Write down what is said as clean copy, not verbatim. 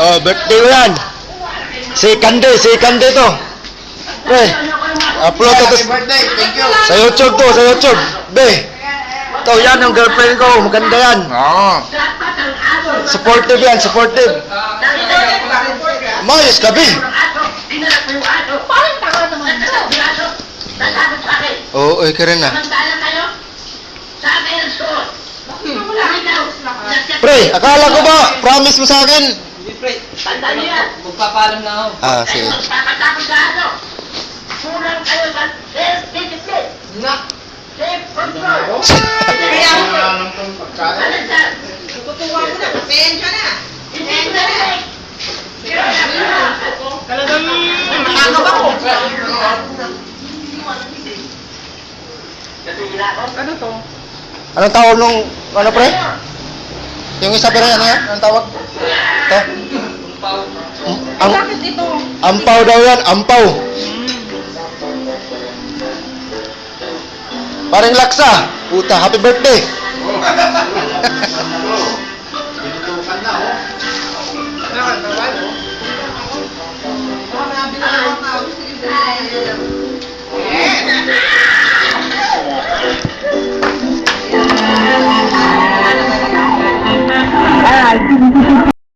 Oh, birthday ko yan. Si Kande to. Pre, upload ko to Happy birthday, thank you. sa YouTube to, sa YouTube. Be, ito yan yung girlfriend ko, maganda yan. Oo. Supportive yan, supportive. Mayos ka, Be. Oo, ka rin na. Pre, akala ko ba, promise mo sa akin? Hindi, pre. Magpapaalam na ako. Ah, sige. Na. Tutuwa mo na. Pasensya na. Talagang nakakaba ko. Ano to? Anong tawag nung, ano pre? Yung isa pero ano yan? Anong tawag? Ito? Ang, Bakit ito? ampaw daw yan, ampaw. Parang laksa. Puta, happy birthday. Binutukan na, oh.